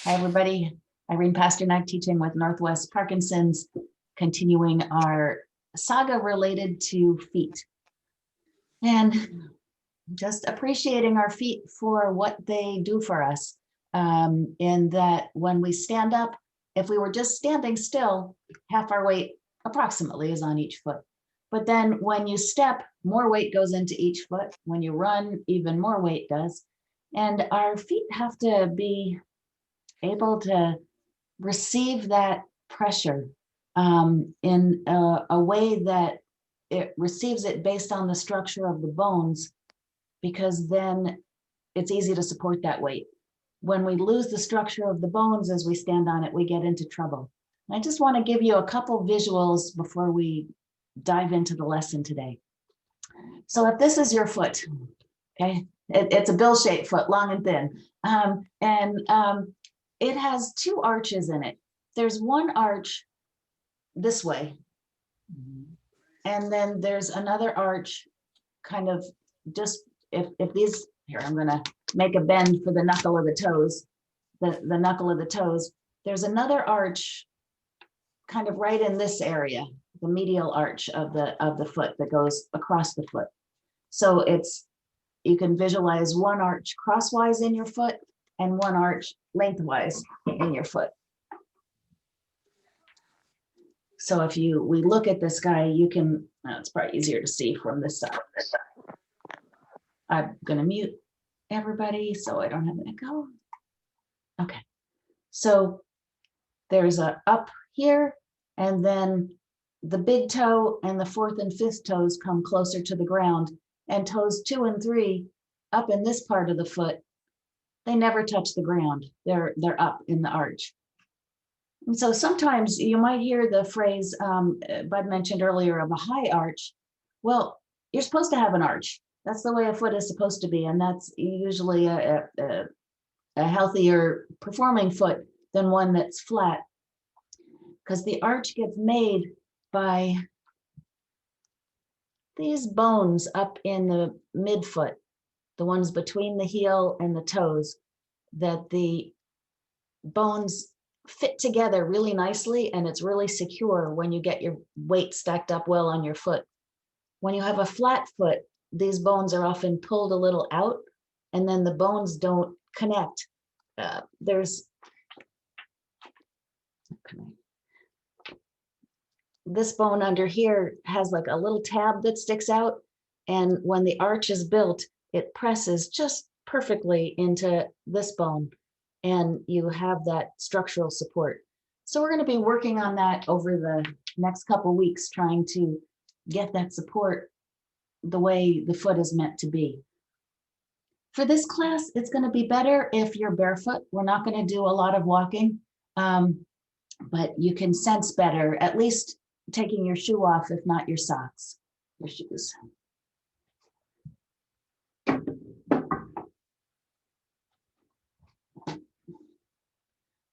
Hi, everybody. Irene Pasternack teaching with Northwest Parkinson's, continuing our saga related to feet. And just appreciating our feet for what they do for us. In that when we stand up, if we were just standing still, half our weight approximately is on each foot. But then when you step, more weight goes into each foot. When you run, even more weight does. And our feet have to be able to receive that pressure in a way that it receives it based on the structure of the bones, because then it's easy to support that weight. When we lose the structure of the bones as we stand on it, we get into trouble. I just want to give you a couple visuals before we dive into the lesson today. So if this is your foot, okay, it's a bill-shaped foot, long and thin, it has two arches in it. There's one arch this way, and then there's another arch kind of just, if these, here, I'm gonna make a bend for the knuckle of the toes, the knuckle of the toes. There's another arch kind of right in this area, the medial arch of the foot that goes across the foot. So you can visualize one arch crosswise in your foot and one arch lengthwise in your foot. So if we look at this guy, you can, it's probably easier to see from this side. I'm gonna mute everybody so I don't have an echo. Okay, so there's a up here, and then the big toe and the fourth and fifth toes come closer to the ground, and toes 2 and 3 up in this part of the foot, they never touch the ground. They're up in the arch. And so sometimes you might hear the phrase Bud mentioned earlier of a high arch. Well, you're supposed to have an arch. That's the way a foot is supposed to be. And that's usually a healthier performing foot than one that's flat, because the arch gets made by these bones up in the midfoot, the ones between the heel and the toes, that the bones fit together really nicely, and it's really secure when you get your weight stacked up well on your foot. When you have a flat foot, these bones are often pulled a little out, and then the bones don't connect. This bone under here has like a little tab that sticks out, and when the arch is built, it presses just perfectly into this bone, and you have that structural support. So we're going to be working on that over the next couple of weeks, trying to get that support the way the foot is meant to be. For this class, it's going to be better if you're barefoot. We're not going to do a lot of walking, but you can sense better, at least taking your shoe off, if not your socks, your shoes.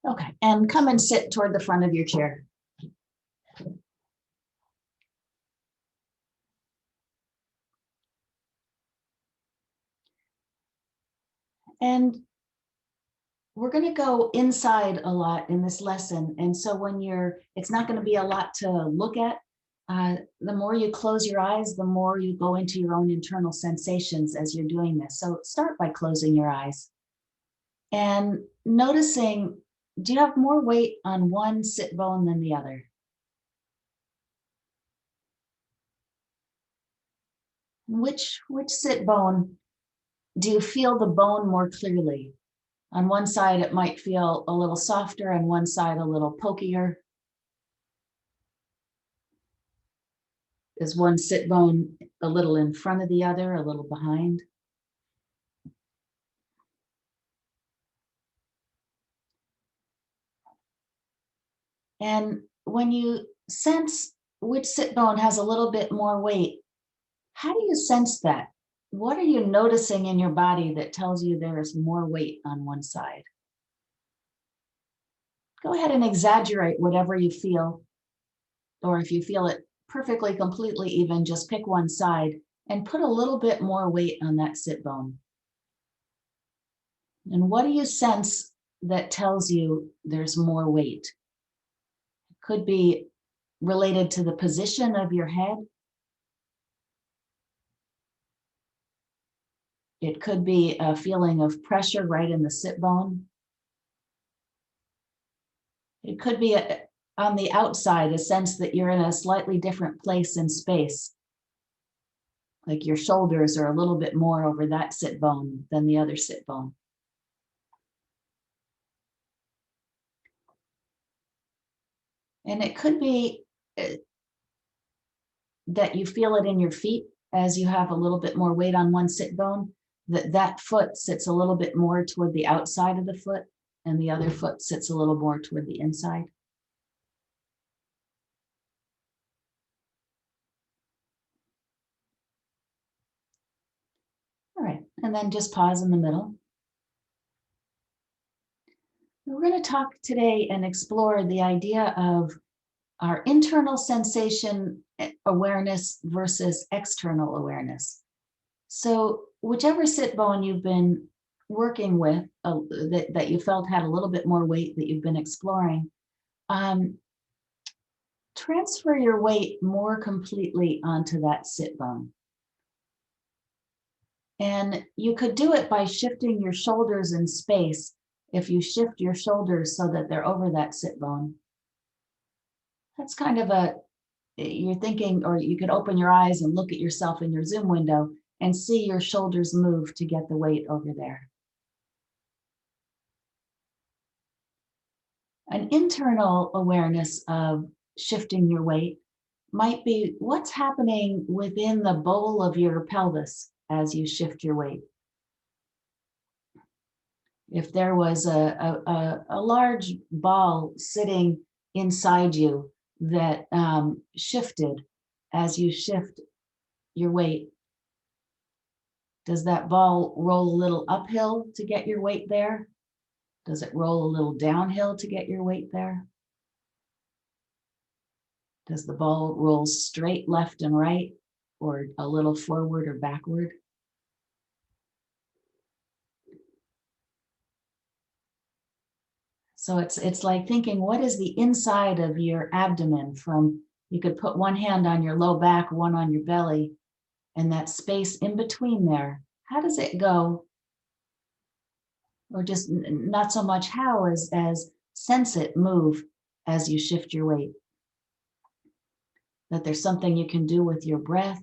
Okay, and come and sit toward the front of your chair. And we're going to go inside a lot in this lesson. And so when it's not going to be a lot to look at. The more you close your eyes, the more you go into your own internal sensations as you're doing this. So start by closing your eyes and noticing, do you have more weight on one sit bone than the other? Which sit bone do you feel the bone more clearly? On one side, it might feel a little softer, and one side a little pokier. Is one sit bone a little in front of the other, a little behind? And when you sense which sit bone has a little bit more weight, how do you sense that? What are you noticing in your body that tells you there is more weight on one side? Go ahead and exaggerate whatever you feel, or if you feel it perfectly, completely even, just pick one side and put a little bit more weight on that sit bone. And what do you sense that tells you there's more weight. It could be related to the position of your head. It could be a feeling of pressure right in the sit bone. It could be on the outside, a sense that you're in a slightly different place in space. Like your shoulders are a little bit more over that sit bone than the other sit bone. And it could be that you feel it in your feet as you have a little bit more weight on one sit bone, that foot sits a little bit more toward the outside of the foot and the other foot sits a little more toward the inside. All right, and then just pause in the middle. We're going to talk today and explore the idea of our internal sensation awareness versus external awareness. So whichever sit bone you've been working with that you felt had a little bit more weight that you've been exploring, transfer your weight more completely onto that sit bone. And you could do it by shifting your shoulders in space. If you shift your shoulders so that they're over that sit bone, that's kind of you're thinking, or you could open your eyes and look at yourself in your Zoom window and see your shoulders move to get the weight over there. An internal awareness of shifting your weight might be what's happening within the bowl of your pelvis as you shift your weight. If there was a large ball sitting inside you that shifted as you shift your weight, does that ball roll a little uphill to get your weight there? Does it roll a little downhill to get your weight there? Does the ball roll straight left and right, or a little forward or backward? So it's like thinking, what is the inside of your abdomen from, you could put one hand on your low back, one on your belly, and that space in between there, how does it go? Or just not so much how as sense it move as you shift your weight. That there's something you can do with your breath.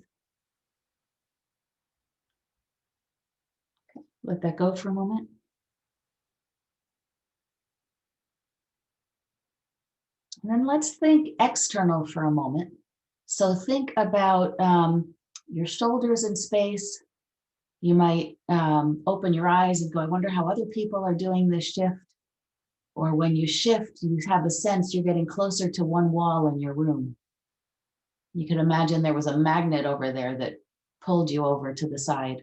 Okay, let that go for a moment. And then let's think external for a moment. So think about your shoulders in space. You might open your eyes and go, I wonder how other people are doing this shift. Or when you shift, you have a sense you're getting closer to one wall in your room. You could imagine there was a magnet over there that pulled you over to the side.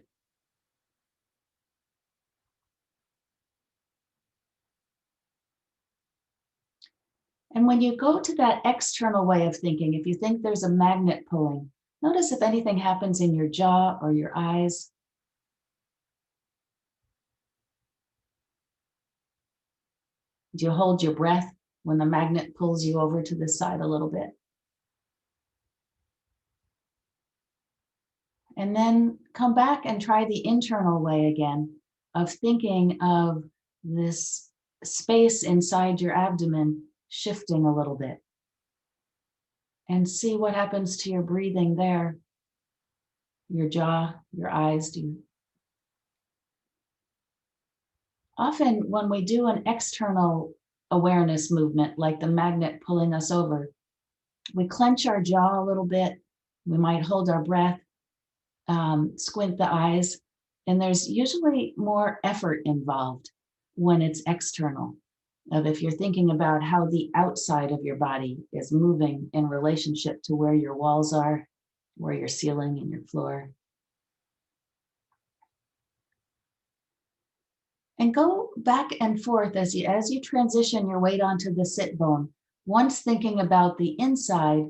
And when you go to that external way of thinking, if you think there's a magnet pulling, notice if anything happens in your jaw or your eyes. Do you hold your breath when the magnet pulls you over to the side a little bit? And then come back and try the internal way again of thinking of this space inside your abdomen shifting a little bit. And see what happens to your breathing there, your jaw, your eyes. Often when we do an external awareness movement, like the magnet pulling us over, we clench our jaw a little bit. We might hold our breath, squint the eyes, and there's usually more effort involved when it's external. If you're thinking about how the outside of your body is moving in relationship to where your walls are, where your ceiling and your floor. And go back and forth as you transition your weight onto the sit bone, once thinking about the inside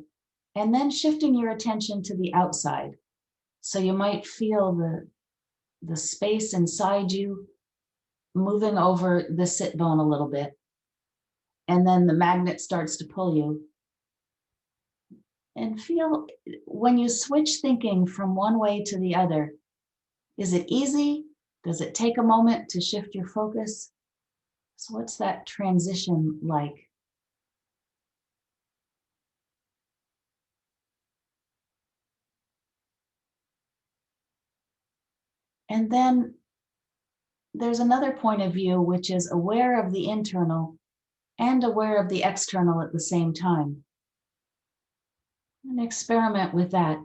and then shifting your attention to the outside. So you might feel the space inside you moving over the sit bone a little bit. And then the magnet starts to pull you. And feel when you switch thinking from one way to the other, is it easy? Does it take a moment to shift your focus? So what's that transition like? And then there's another point of view, which is aware of the internal and aware of the external at the same time. And experiment with that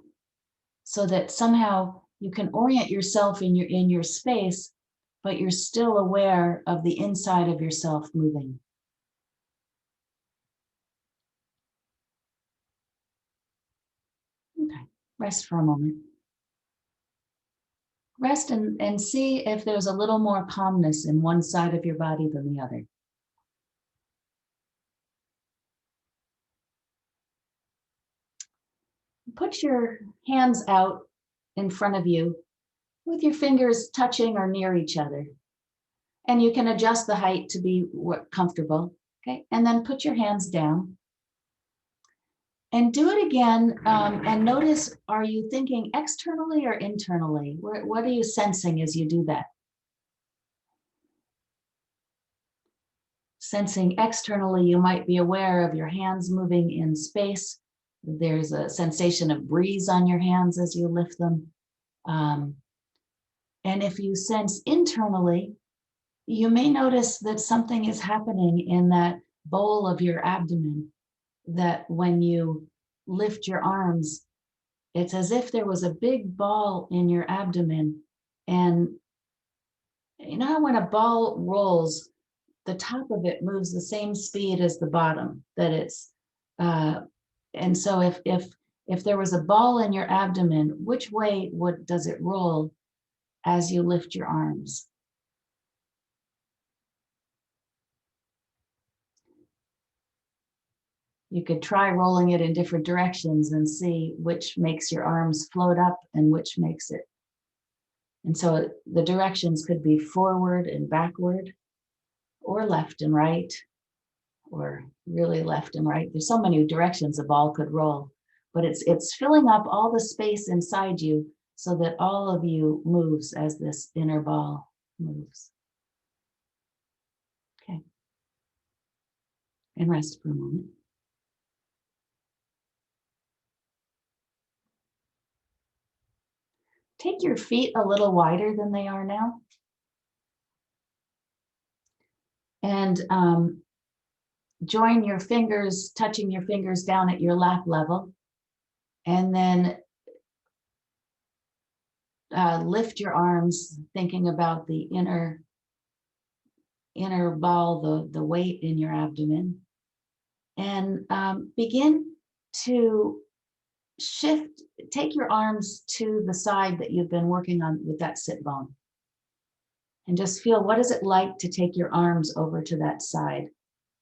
so that somehow you can orient yourself in your space, but you're still aware of the inside of yourself moving. Okay, rest for a moment. Rest and see if there's a little more calmness in one side of your body than the other. Put your hands out in front of you with your fingers touching or near each other. And you can adjust the height to be comfortable. Okay, and then put your hands down. And do it again, and notice, are you thinking externally or internally? What are you sensing as you do that? Sensing externally, you might be aware of your hands moving in space. There's a sensation of breeze on your hands as you lift them. And if you sense internally, you may notice that something is happening in that bowl of your abdomen, that when you lift your arms, it's as if there was a big ball in your abdomen. And you know how when a ball rolls, the top of it moves the same speed as the bottom, that it's, and so if there was a ball in your abdomen, which way does it roll as you lift your arms? You could try rolling it in different directions and see which makes your arms float up and which makes it. And so the directions could be forward and backward, or left and right, or really left and right. There's so many directions a ball could roll, but it's filling up all the space inside you so that all of you moves as this inner ball moves. Okay. And rest for a moment. Take your feet a little wider than they are now. And join your fingers, touching your fingers down at your lap level. And then lift your arms, thinking about the inner ball, the weight in your abdomen. And begin to shift, take your arms to the side that you've been working on with that sit bone. And just feel, what is it like to take your arms over to that side?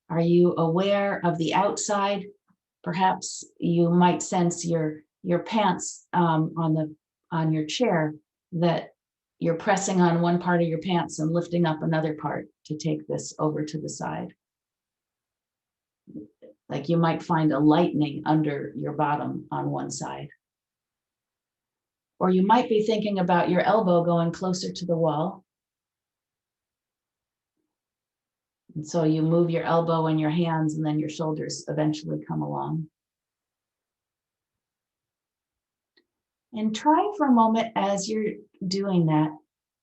Are you aware of the outside? Perhaps you might sense your pants on your chair, that you're pressing on one part of your pants and lifting up another part to take this over to the side. Like you might find a lightning under your bottom on one side. Or you might be thinking about your elbow going closer to the wall. And so you move your elbow and your hands, and then your shoulders eventually come along. And try for a moment as you're doing that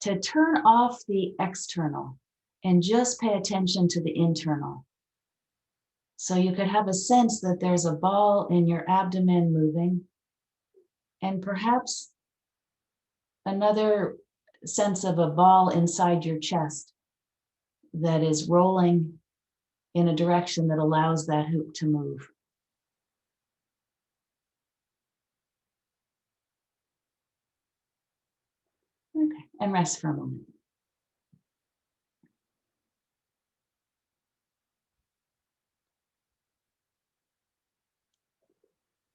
to turn off the external and just pay attention to the internal. So you could have a sense that there's a ball in your abdomen moving, and perhaps another sense of a ball inside your chest that is rolling in a direction that allows that hoop to move. Okay, and rest for a moment.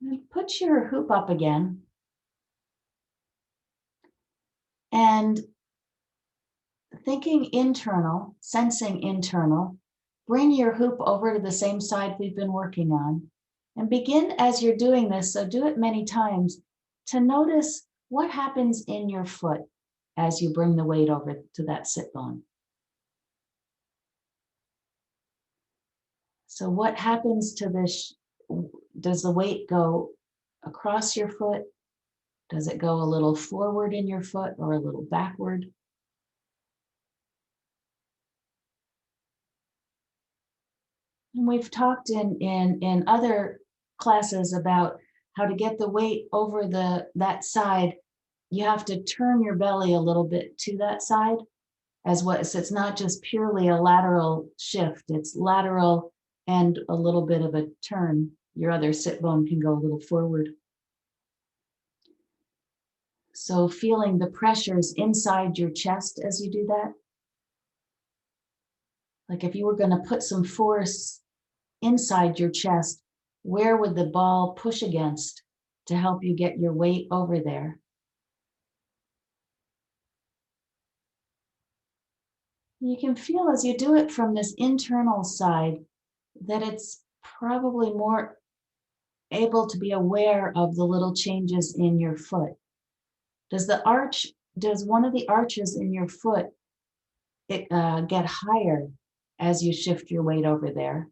And put your hoop up again. And thinking internal, sensing internal, bring your hoop over to the same side we've been working on, and begin as you're doing this, so do it many times, to notice what happens in your foot as you bring the weight over to that sit bone. So what happens to this? Does the weight go across your foot? Does it go a little forward in your foot or a little backward? And we've talked in other classes about how to get the weight over that side. You have to turn your belly a little bit to that side as what, so it's not just purely a lateral shift, it's lateral and a little bit of a turn. Your other sit bone can go a little forward. So feeling the pressures inside your chest as you do that. Like if you were going to put some force inside your chest, where would the ball push against to help you get your weight over there? You can feel as you do it from this internal side that it's probably more able to be aware of the little changes in your foot. Does one of the arches in your foot get higher as you shift your weight over there?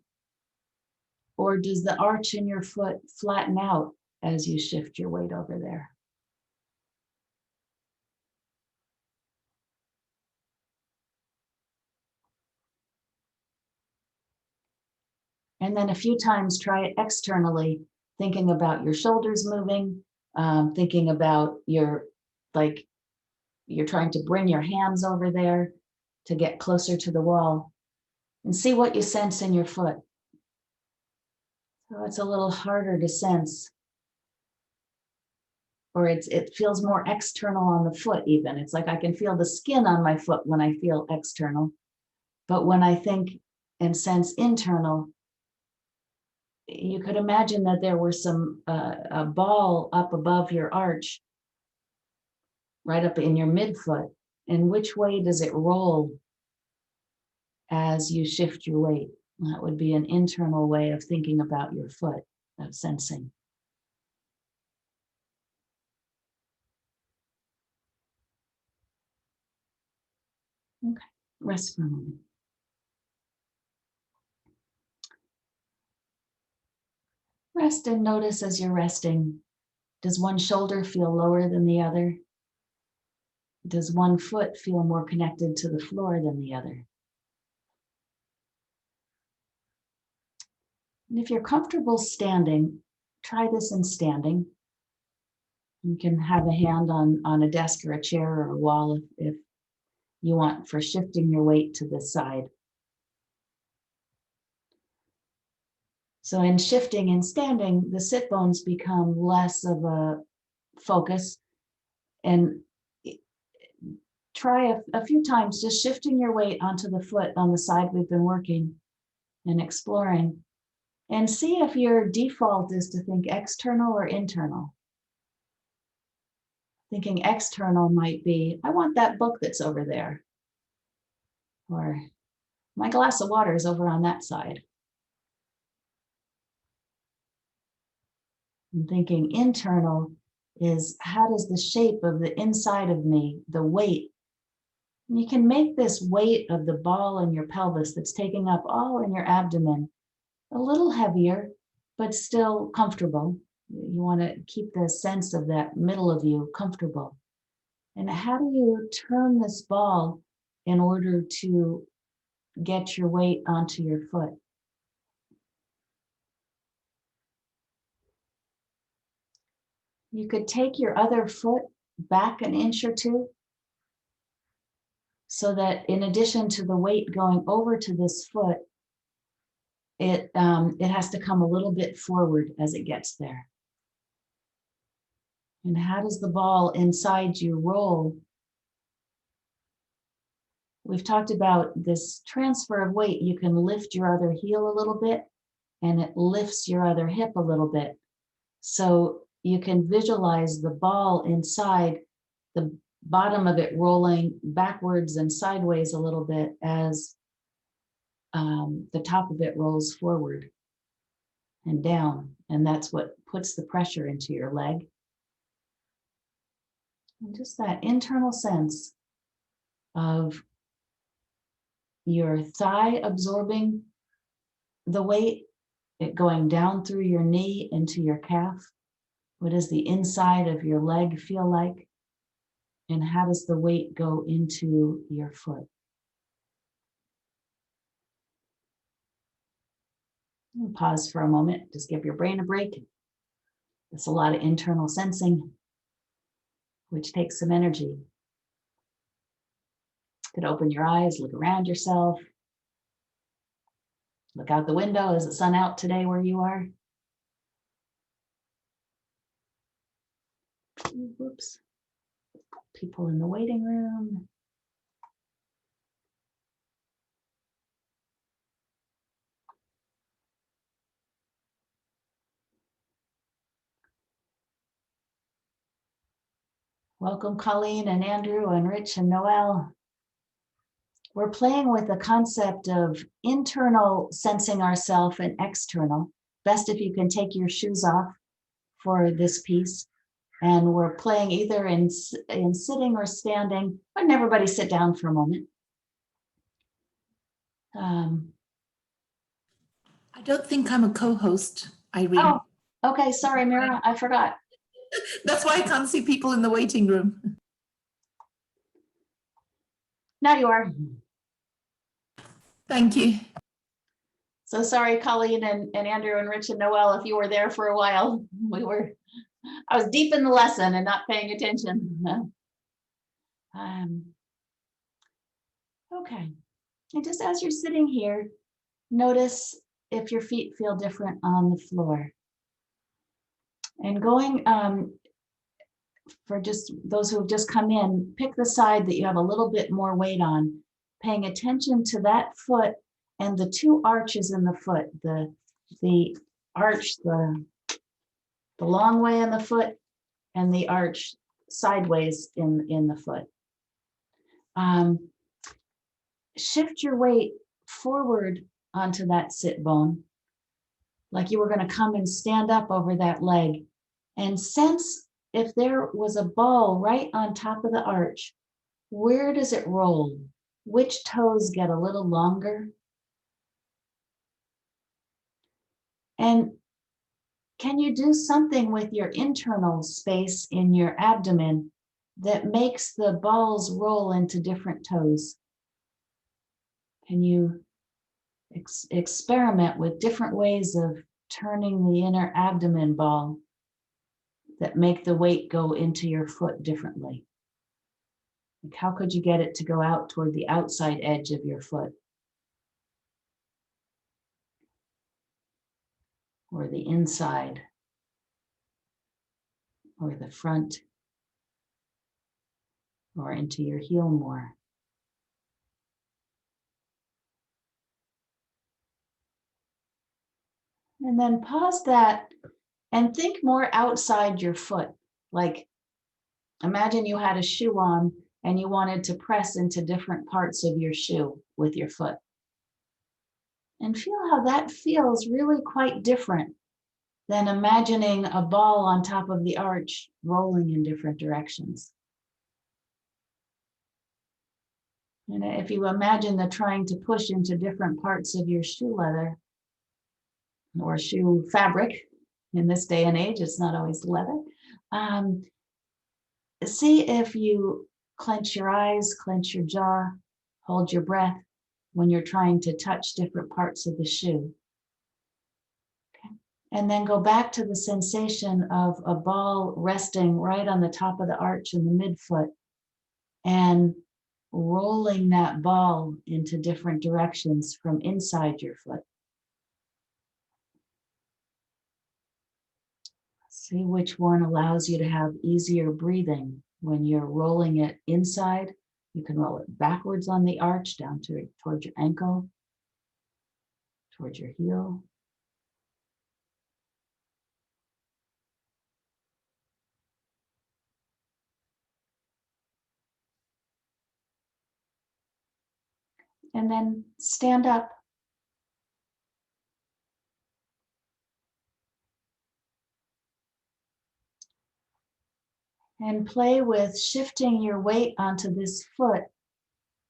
Or does the arch in your foot flatten out as you shift your weight over there? And then a few times try it externally, thinking about your shoulders moving, thinking about like you're trying to bring your hands over there to get closer to the wall, and see what you sense in your foot. So it's a little harder to sense, or it feels more external on the foot even. It's like I can feel the skin on my foot when I feel external, but when I think and sense internal, you could imagine that there were a ball up above your arch, right up in your midfoot, and which way does it roll as you shift your weight? That would be an internal way of thinking about your foot, of sensing. Okay, rest for a moment. Rest and notice as you're resting, does one shoulder feel lower than the other? Does one foot feel more connected to the floor than the other? And if you're comfortable standing, try this in standing. You can have a hand on a desk or a chair or a wall if you want, for shifting your weight to this side. So in shifting and standing, the sit bones become less of a focus, and try a few times just shifting your weight onto the foot on the side we've been working and exploring, and see if your default is to think external or internal. Thinking external might be, I want that book that's over there, or my glass of water is over on that side. And thinking internal is, how does the shape of the inside of me, the weight, and you can make this weight of the ball in your pelvis that's taking up all in your abdomen a little heavier, but still comfortable. You want to keep the sense of that middle of you comfortable. And how do you turn this ball in order to get your weight onto your foot? You could take your other foot back an inch or two, so that in addition to the weight going over to this foot, it has to come a little bit forward as it gets there. And how does the ball inside you roll? We've talked about this transfer of weight. You can lift your other heel a little bit, and it lifts your other hip a little bit. So you can visualize the ball inside, the bottom of it rolling backwards and sideways a little bit as the top of it rolls forward and down. And that's what puts the pressure into your leg. And just that internal sense of your thigh absorbing the weight, it going down through your knee into your calf. What does the inside of your leg feel like? And how does the weight go into your foot? Pause for a moment, just give your brain a break. It's a lot of internal sensing, which takes some energy. You could open your eyes, look around yourself. Look out the window. Is the sun out today where you are? Whoops. People in the waiting room. Welcome, Colleen and Andrew and Rich and Noel. We're playing with the concept of internal sensing ourselves and external. Best if you can take your shoes off for this piece. And we're playing either in sitting or standing. Why don't everybody sit down for a moment? I don't think I'm a co-host, Irene. Oh, okay. Sorry, Mira. I forgot. That's why I can't see people in the waiting room. Now you are. Thank you. So sorry, Colleen and Andrew and Rich and Noel, if you were there for a while. I was deep in the lesson and not paying attention. Okay. And just as you're sitting here, notice if your feet feel different on the floor. And going, for just those who have just come in, pick the side that you have a little bit more weight on, paying attention to that foot and the two arches in the foot, the arch, the long way in the foot and the arch sideways in the foot. Shift your weight forward onto that sit bone, like you were going to come and stand up over that leg, and sense if there was a ball right on top of the arch, where does it roll? Which toes get a little longer? And can you do something with your internal space in your abdomen that makes the balls roll into different toes? Can you experiment with different ways of turning the inner abdomen ball that make the weight go into your foot differently? Like, how could you get it to go out toward the outside edge of your foot? Or the inside? Or the front? Or into your heel more? And then pause that and think more outside your foot. Like, imagine you had a shoe on and you wanted to press into different parts of your shoe with your foot. And feel how that feels really quite different than imagining a ball on top of the arch rolling in different directions. And if you imagine the trying to push into different parts of your shoe leather or shoe fabric, in this day and age, it's not always leather. See if you clench your eyes, clench your jaw, hold your breath when you're trying to touch different parts of the shoe. Okay. And then go back to the sensation of a ball resting right on the top of the arch in the midfoot and rolling that ball into different directions from inside your foot. See which one allows you to have easier breathing. When you're rolling it inside, you can roll it backwards on the arch down towards your ankle, towards your heel. And then stand up. And play with shifting your weight onto this foot,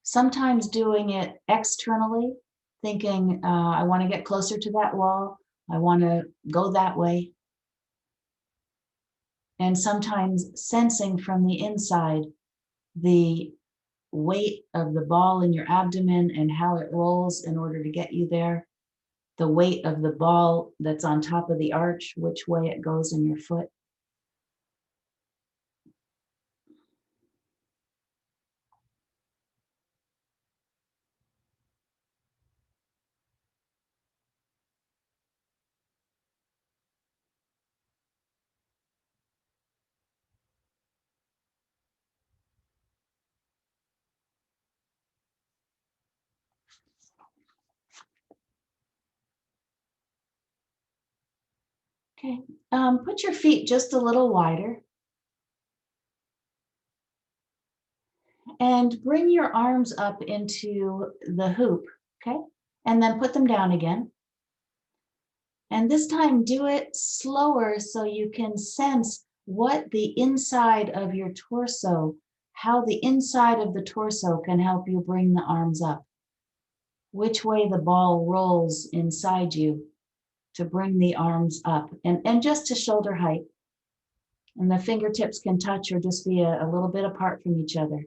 sometimes doing it externally, thinking, I want to get closer to that wall. I want to go that way. And sometimes sensing from the inside the weight of the ball in your abdomen and how it rolls in order to get you there. The weight of the ball that's on top of the arch, which way it goes in your foot. Okay, put your feet just a little wider and bring your arms up into the hoop, okay? And then put them down again. And this time do it slower so you can sense what the inside of your torso, how the inside of the torso can help you bring the arms up, which way the ball rolls inside you to bring the arms up and just to shoulder height. And the fingertips can touch or just be a little bit apart from each other.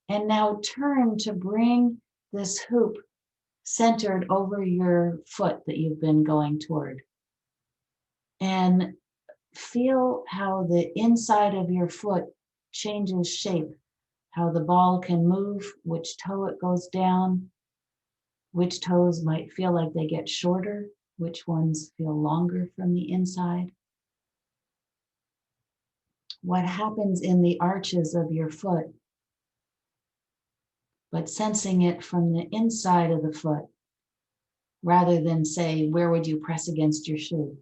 And now turn to bring this hoop centered over your foot that you've been going toward. And feel how the inside of your foot changes shape, how the ball can move, which toe it goes down, which toes might feel like they get shorter, which ones feel longer from the inside. What happens in the arches of your foot, but sensing it from the inside of the foot, rather than say, where would you press against your shoe?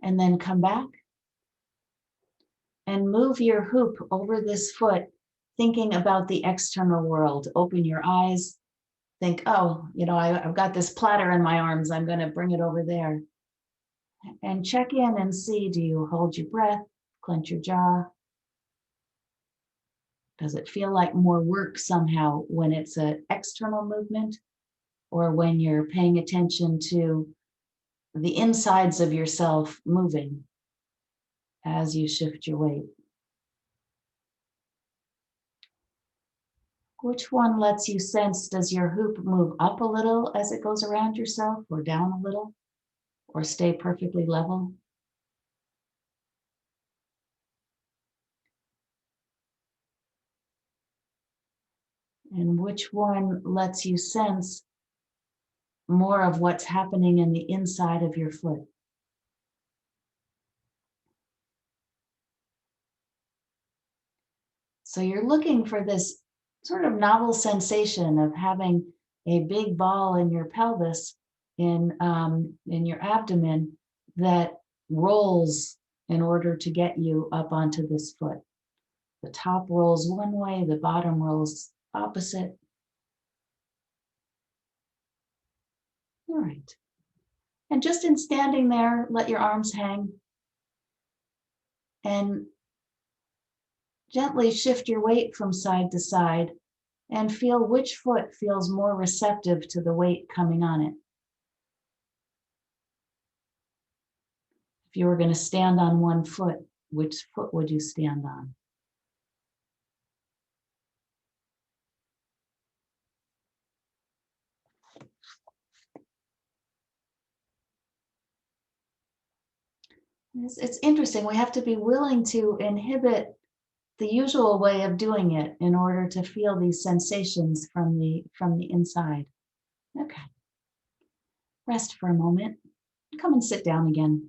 And then come back and move your hoop over this foot, thinking about the external world. Open your eyes, think, oh, I've got this platter in my arms, I'm going to bring it over there. And check in and see, do you hold your breath, clench your jaw? Does it feel like more work somehow when it's an external movement, or when you're paying attention to the insides of yourself moving as you shift your weight? Which one lets you sense, does your hoop move up a little as it goes around yourself, or down a little, or stay perfectly level? And which one lets you sense more of what's happening in the inside of your foot? So you're looking for this sort of novel sensation of having a big ball in your pelvis, in your abdomen, that rolls in order to get you up onto this foot. The top rolls one way, the bottom rolls opposite. All right. And just in standing there, let your arms hang and gently shift your weight from side to side and feel which foot feels more receptive to the weight coming on it. If you were going to stand on one foot, which foot would you stand on? It's interesting. We have to be willing to inhibit the usual way of doing it in order to feel these sensations from the inside. Okay. Rest for a moment. Come and sit down again.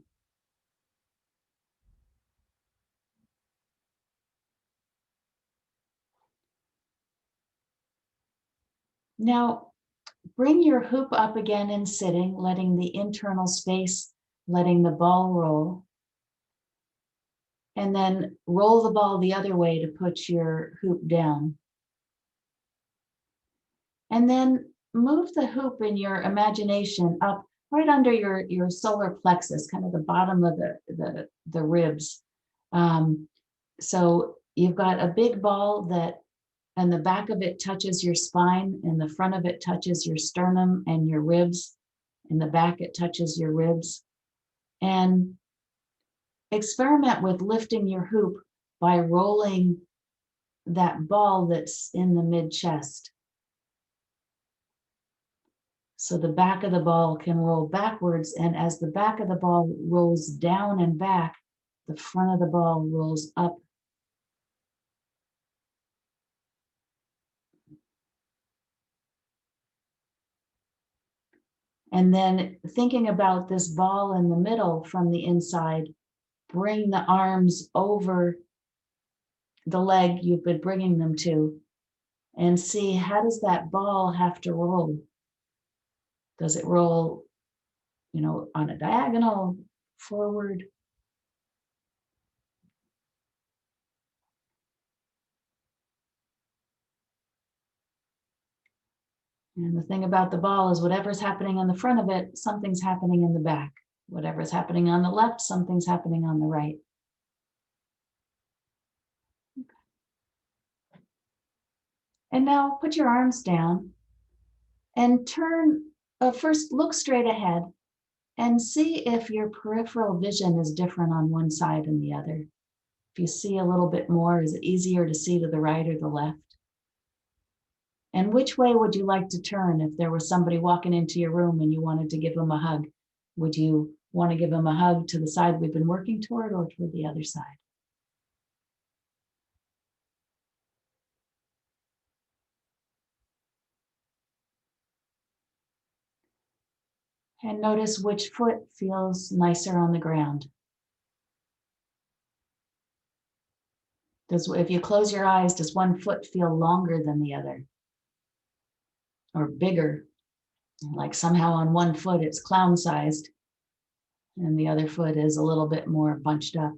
Now, bring your hoop up again in sitting, letting the internal space, letting the ball roll. And then roll the ball the other way to put your hoop down. And then move the hoop in your imagination up right under your solar plexus, kind of the bottom of the ribs. So you've got a big ball that, and the back of it touches your spine, and the front of it touches your sternum and your ribs. In the back, it touches your ribs. And experiment with lifting your hoop by rolling that ball that's in the mid-chest. So the back of the ball can roll backwards, and as the back of the ball rolls down and back, the front of the ball rolls up. And then thinking about this ball in the middle from the inside, bring the arms over the leg you've been bringing them to, and see, how does that ball have to roll? Does it roll, on a diagonal, forward? And the thing about the ball is whatever's happening on the front of it, something's happening in the back. Whatever's happening on the left, something's happening on the right. And now put your arms down and first look straight ahead and see if your peripheral vision is different on one side and the other. If you see a little bit more, is it easier to see to the right or the left? And which way would you like to turn if there was somebody walking into your room and you wanted to give them a hug? Would you want to give them a hug to the side we've been working toward, or toward the other side? And notice which foot feels nicer on the ground. If you close your eyes, does one foot feel longer than the other? Or bigger? Like somehow on one foot it's clown-sized and the other foot is a little bit more bunched up.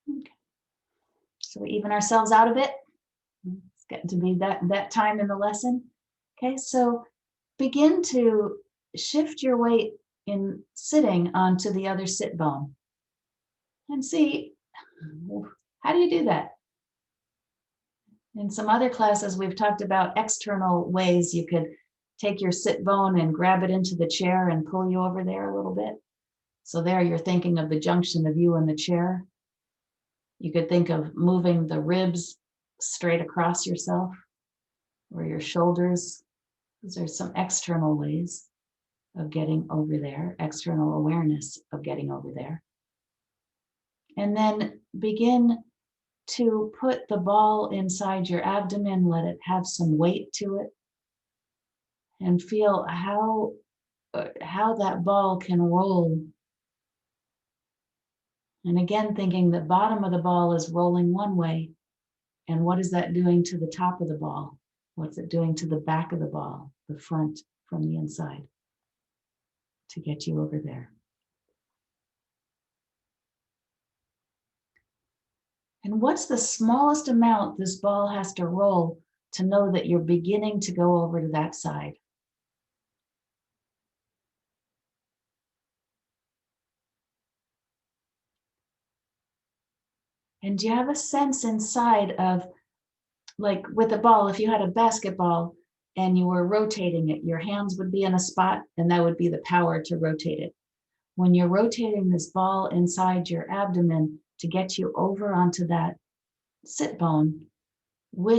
Okay. So we even ourselves out a bit. It's getting to be that time in the lesson. Okay, so begin to shift your weight in sitting onto the other sit bone. And see, how do you do that? In some other classes, we've talked about external ways you could take your sit bone and grab it into the chair and pull you over there a little bit. So there you're thinking of the junction of you and the chair. You could think of moving the ribs straight across yourself or your shoulders. Those are some external ways of getting over there, external awareness of getting over there. And then begin to put the ball inside your abdomen, let it have some weight to it, and feel how that ball can roll. And again, thinking the bottom of the ball is rolling one way, and what is that doing to the top of the ball? What's it doing to the back of the ball, the front from the inside, to get you over there? And what's the smallest amount this ball has to roll to know that you're beginning to go over to that side? And do you have a sense inside of, like with a ball, if you had a basketball and you were rotating it, your hands would be in a spot and that would be the power to rotate it. When you're rotating this ball inside your abdomen to get you over onto that sit bone, where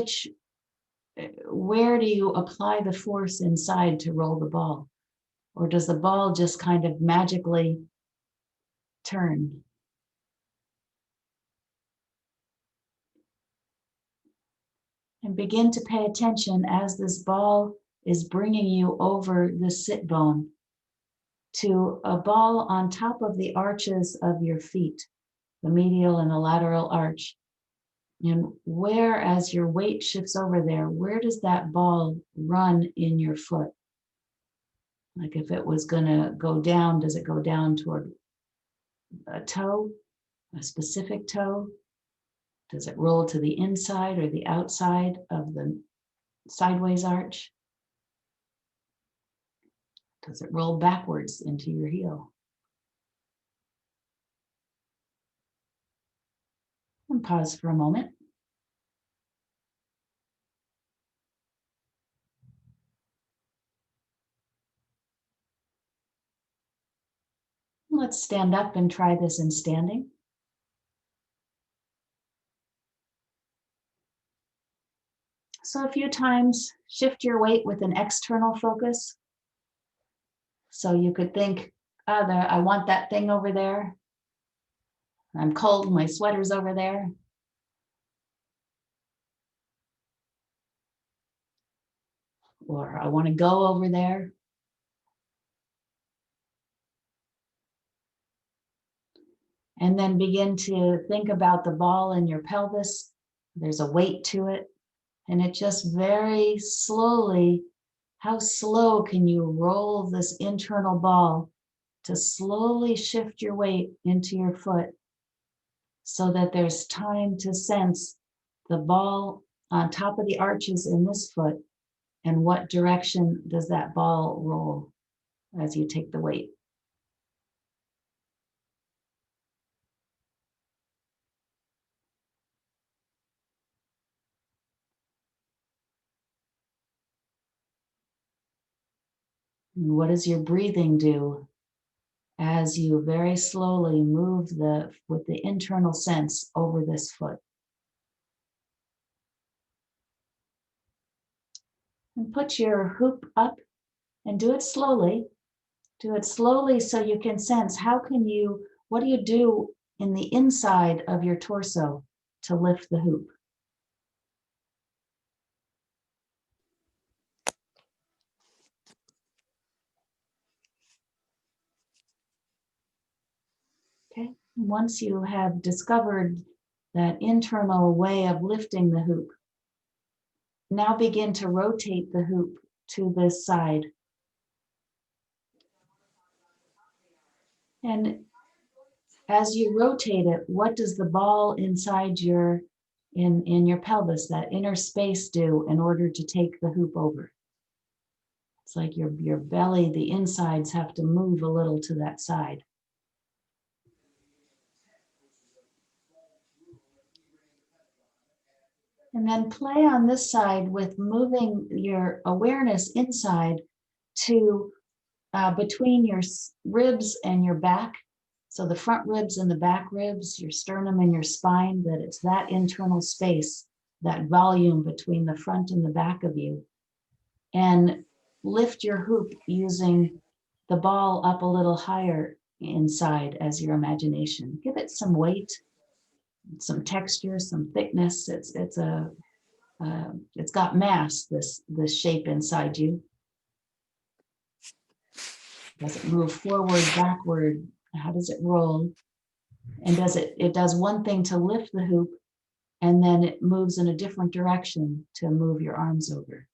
do you apply the force inside to roll the ball? Or does the ball just kind of magically turn? And begin to pay attention as this ball is bringing you over the sit bone to a ball on top of the arches of your feet, the medial and the lateral arch. And where, as your weight shifts over there, where does that ball run in your foot? Like if it was gonna go down, does it go down toward a toe, a specific toe? Does it roll to the inside or the outside of the sideways arch? Does it roll backwards into your heel? And pause for a moment. Let's stand up and try this in standing. So a few times, shift your weight with an external focus. So you could think, oh, I want that thing over there. I'm cold, my sweater's over there. Or I want to go over there. And then begin to think about the ball in your pelvis. There's a weight to it. And it just very slowly, how slow can you roll this internal ball to slowly shift your weight into your foot so that there's time to sense the ball on top of the arches in this foot and what direction does that ball roll as you take the weight. And what does your breathing do as you very slowly move with the internal sense over this foot? And put your hoop up and do it slowly. Do it slowly so you can sense what do you do in the inside of your torso to lift the hoop? Okay. Once you have discovered that internal way of lifting the hoop, now begin to rotate the hoop to this side. And as you rotate it, what does the ball inside in your pelvis, that inner space, do in order to take the hoop over? It's like your belly, the insides have to move a little to that side. And then play on this side with moving your awareness inside to between your ribs and your back. So the front ribs and the back ribs, your sternum and your spine, that it's that internal space, that volume between the front and the back of you. And lift your hoop using the ball up a little higher inside as your imagination. Give it some weight, some texture, some thickness. It's got mass, this shape inside you. Does it move forward, backward? How does it roll? And it does one thing to lift the hoop, and then it moves in a different direction to move your arms over.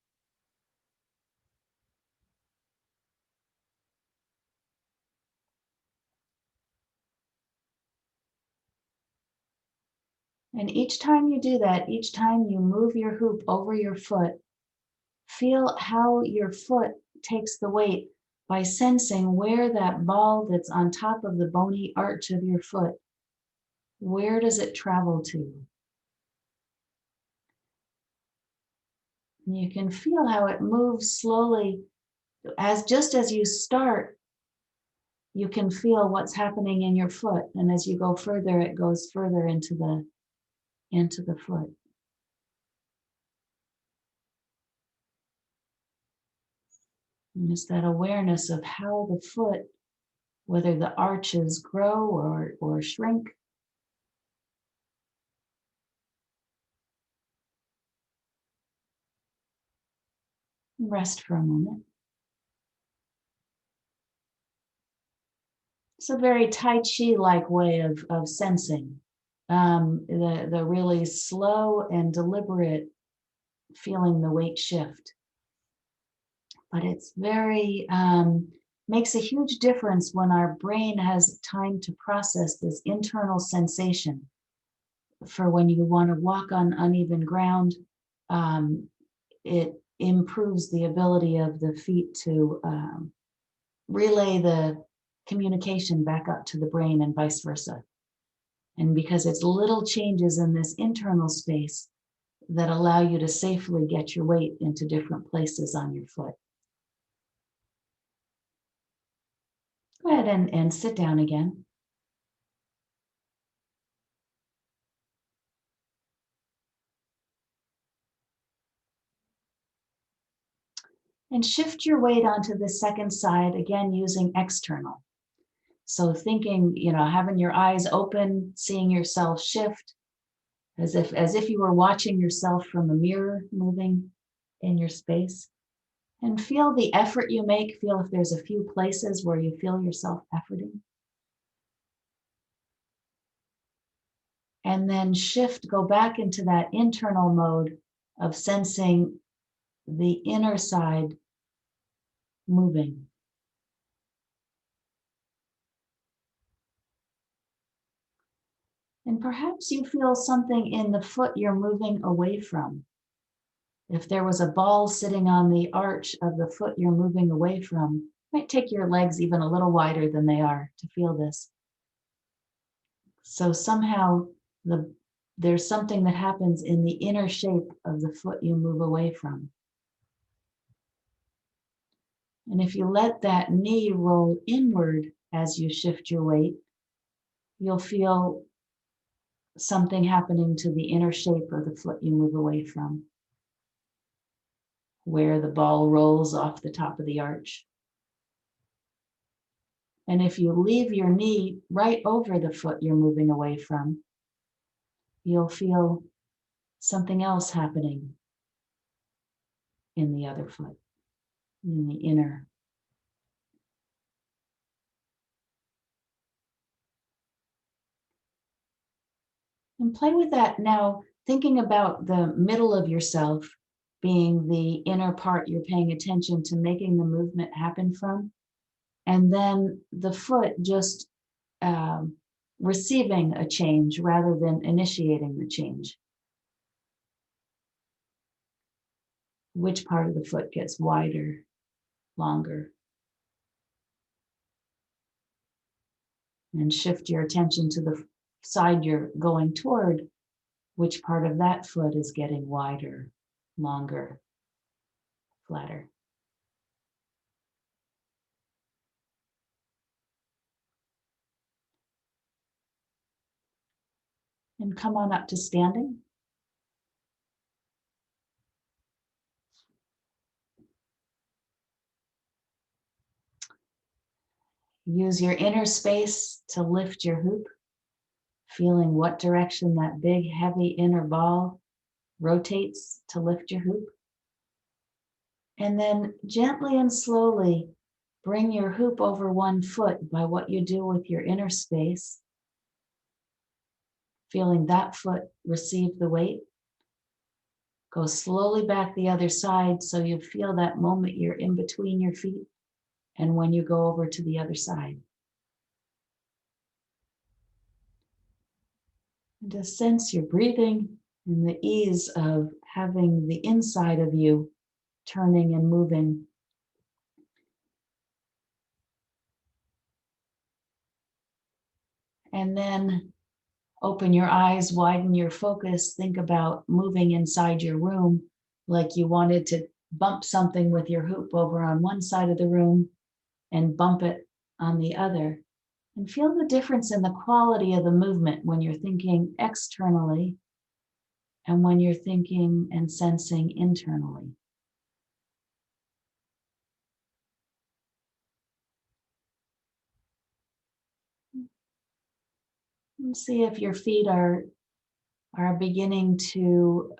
And each time you do that, each time you move your hoop over your foot, feel how your foot takes the weight by sensing where that ball that's on top of the bony arch of your foot, where does it travel to? And you can feel how it moves slowly. Just as you start, you can feel what's happening in your foot. And as you go further, it goes further into the foot. And it's that awareness of how the foot, whether the arches grow or shrink. Rest for a moment. It's a very Tai Chi-like way of sensing. The really slow and deliberate feeling the weight shift but it's very, makes a huge difference when our brain has time to process this internal sensation. For when you want to walk on uneven ground, it improves the ability of the feet to relay the communication back up to the brain and vice versa. And because it's little changes in this internal space that allow you to safely get your weight into different places on your foot. Go ahead and sit down again. And shift your weight onto the second side, again, using external. So thinking, having your eyes open, seeing yourself shift, as if you were watching yourself from a mirror moving in your space. And feel the effort you make. Feel if there's a few places where you feel yourself efforting. And then go back into that internal mode of sensing the inner side moving. And perhaps you feel something in the foot you're moving away from. If there was a ball sitting on the arch of the foot you're moving away from, you might take your legs even a little wider than they are to feel this. So somehow there's something that happens in the inner shape of the foot you move away from. And if you let that knee roll inward as you shift your weight, you'll feel something happening to the inner shape of the foot you move away from, where the ball rolls off the top of the arch. And if you leave your knee right over the foot you're moving away from, you'll feel something else happening in the other foot, in the inner. And play with that now, thinking about the middle of yourself being the inner part you're paying attention to making the movement happen from. And then the foot just receiving a change rather than initiating the change. Which part of the foot gets wider, longer? And shift your attention to the side you're going toward. Which part of that foot is getting wider, longer, flatter? And come on up to standing. Use your inner space to lift your hoop, feeling what direction that big, heavy inner ball rotates to lift your hoop. And then gently and slowly bring your hoop over one foot by what you do with your inner space, feeling that foot receive the weight. Go slowly back the other side so you feel that moment you're in between your feet and when you go over to the other side. And just sense your breathing and the ease of having the inside of you turning and moving. And then open your eyes, widen your focus, think about moving inside your room like you wanted to bump something with your hoop over on one side of the room and bump it on the other. And feel the difference in the quality of the movement when you're thinking externally and when you're thinking and sensing internally. And see if your feet are beginning to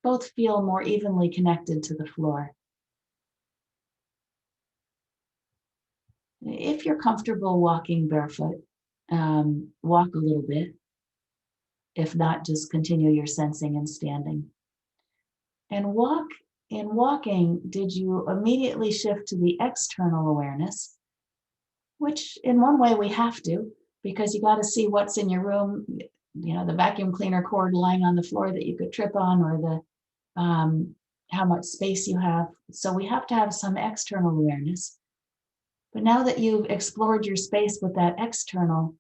both feel more evenly connected to the floor. If you're comfortable walking barefoot, walk a little bit. If not, just continue your sensing and standing. And walk in walking, did you immediately shift to the external awareness, which in one way we have to, because you got to see what's in your room, the vacuum cleaner cord lying on the floor that you could trip on, or how much space you have. So we have to have some external awareness. But now that you've explored your space with that external,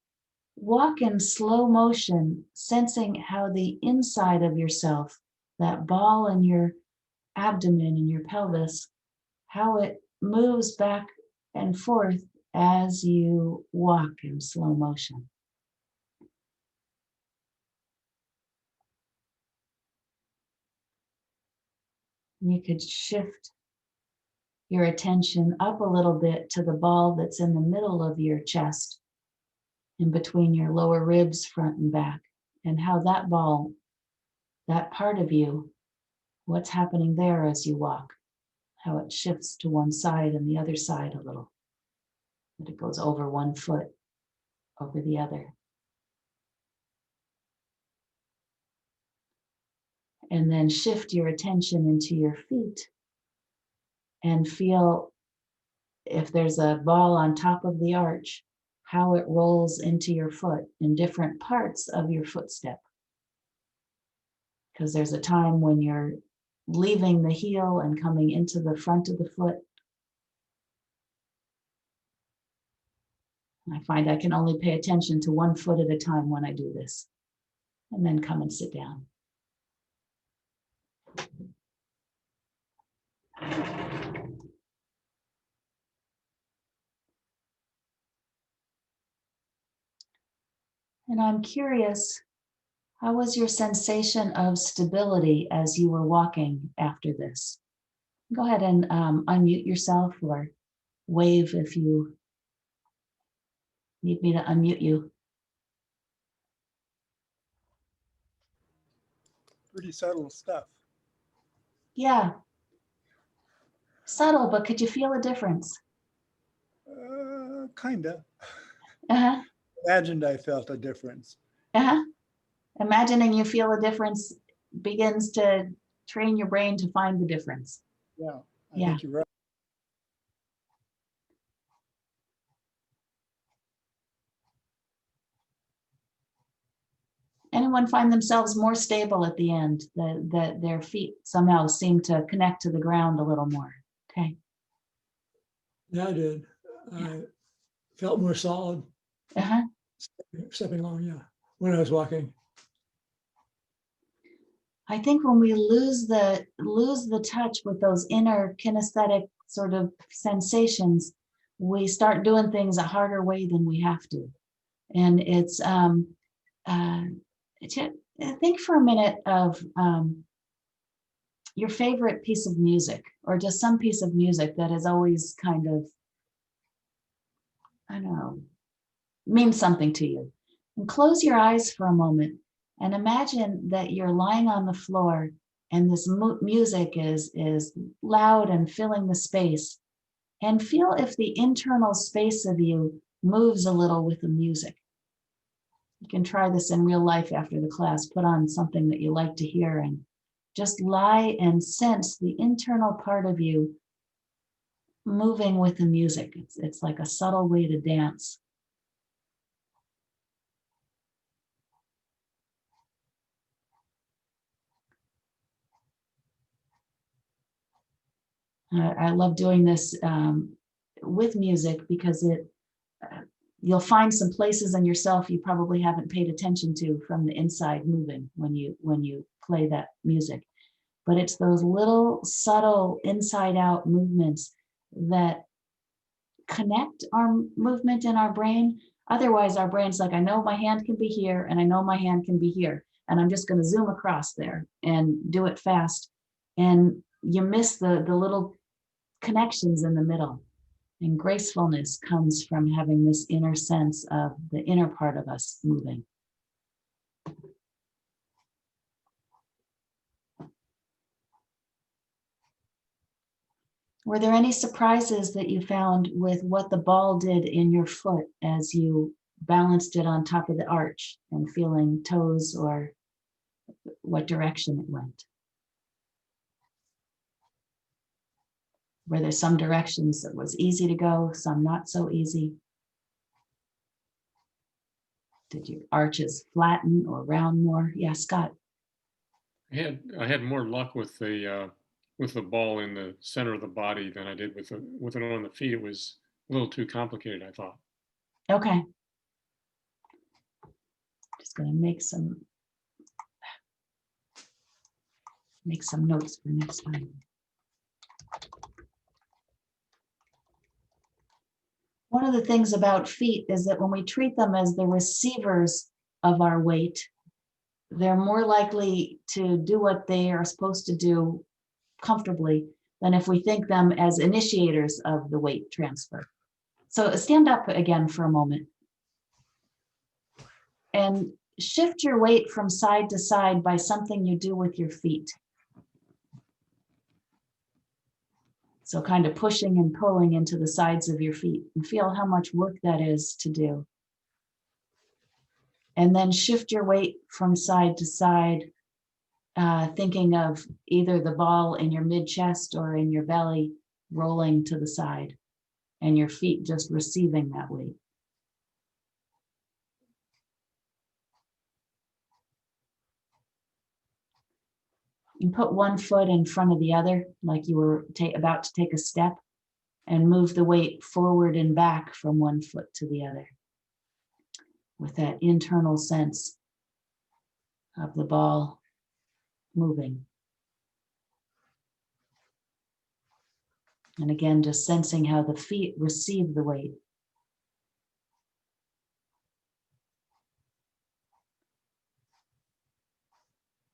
walk in slow motion, sensing how the inside of yourself, that ball in your abdomen and your pelvis, how it moves back and forth as you walk in slow motion. You could shift your attention up a little bit to the ball that's in the middle of your chest, in between your lower ribs, front and back, and how that ball, that part of you, what's happening there as you walk, how it shifts to one side and the other side a little, that it goes over one foot, over the other. And then shift your attention into your feet and feel, if there's a ball on top of the arch, how it rolls into your foot in different parts of your footstep. Because there's a time when you're leaving the heel and coming into the front of the foot. I find I can only pay attention to one foot at a time when I do this, and then come and sit down. And I'm curious, how was your sensation of stability as you were walking after this? Go ahead and unmute yourself, or wave if you need me to unmute you. Pretty subtle stuff. Yeah. Subtle, but could you feel a difference? Kinda. Uh-huh. Imagined I felt a difference. Uh-huh. Imagining you feel a difference begins to train your brain to find the difference. Yeah, I Yeah. think you're right. Anyone find themselves more stable at the end, that their feet somehow seem to connect to the ground a little more? Okay. Yeah, I did. I felt more solid Uh-huh. stepping along, yeah, when I was walking. I think when we lose the touch with those inner kinesthetic sort of sensations, we start doing things a harder way than we have to. And it's think for a minute of your favorite piece of music, or just some piece of music that has always kind of, I don't know, means something to you. And close your eyes for a moment and imagine that you're lying on the floor and this music is loud and filling the space. And feel if the internal space of you moves a little with the music. You can try this in real life after the class. Put on something that you like to hear and just lie and sense the internal part of you moving with the music. It's like a subtle way to dance. I love doing this with music because you'll find some places in yourself you probably haven't paid attention to from the inside moving when you play that music. But it's those little subtle inside out movements that connect our movement in our brain. Otherwise, our brain's like, I know my hand can be here and I know my hand can be here. And I'm just going to zoom across there and do it fast. And you miss the little connections in the middle. And gracefulness comes from having this inner sense of the inner part of us moving. Were there any surprises that you found with what the ball did in your foot as you balanced it on top of the arch and feeling toes or what direction it went? Were there some directions that was easy to go, some not so easy? Did your arches flatten or round more? Yeah, Scott. I had more luck with the ball in the center of the body than I did with it on the feet. It was a little too complicated, I thought. Okay. Just gonna make some notes for next time. One of the things about feet is that when we treat them as the receivers of our weight, they're more likely to do what they are supposed to do comfortably than if we think them as initiators of the weight transfer. So stand up again for a moment and shift your weight from side to side by something you do with your feet. So kind of pushing and pulling into the sides of your feet, and feel how much work that is to do. And then shift your weight from side to side, thinking of either the ball in your mid-chest or in your belly rolling to the side, and your feet just receiving that weight. And put one foot in front of the other, like you were about to take a step, and move the weight forward and back from one foot to the other, with that internal sense of the ball moving. And again, just sensing how the feet receive the weight.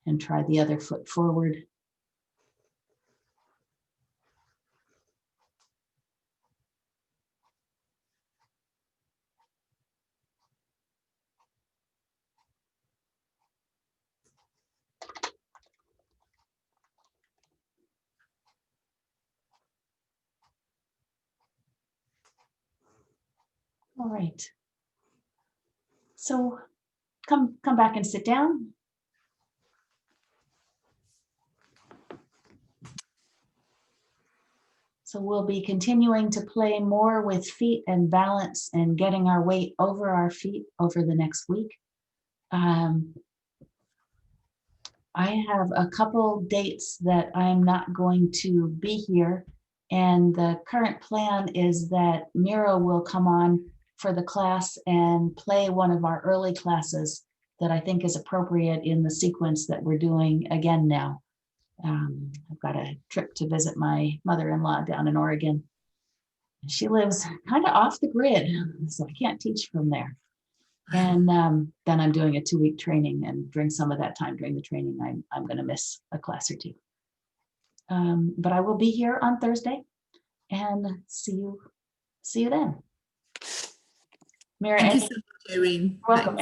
And try the other foot forward. All right. So come back and sit down. So we'll be continuing to play more with feet and balance and getting our weight over our feet over the next week. I have a couple dates that I'm not going to be here. And the current plan is that Mira will come on for the class and play one of our early classes that I think is appropriate in the sequence that we're doing again now. I've got a trip to visit my mother-in-law down in Oregon. She lives kind of off the grid, so I can't teach from there. And then I'm doing a 2-week training, and during some of that time during the training, I'm going to miss a class or two. But I will be here on Thursday, and see you then. Mira, Thank you so much, Irene. welcome.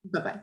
Bye-bye.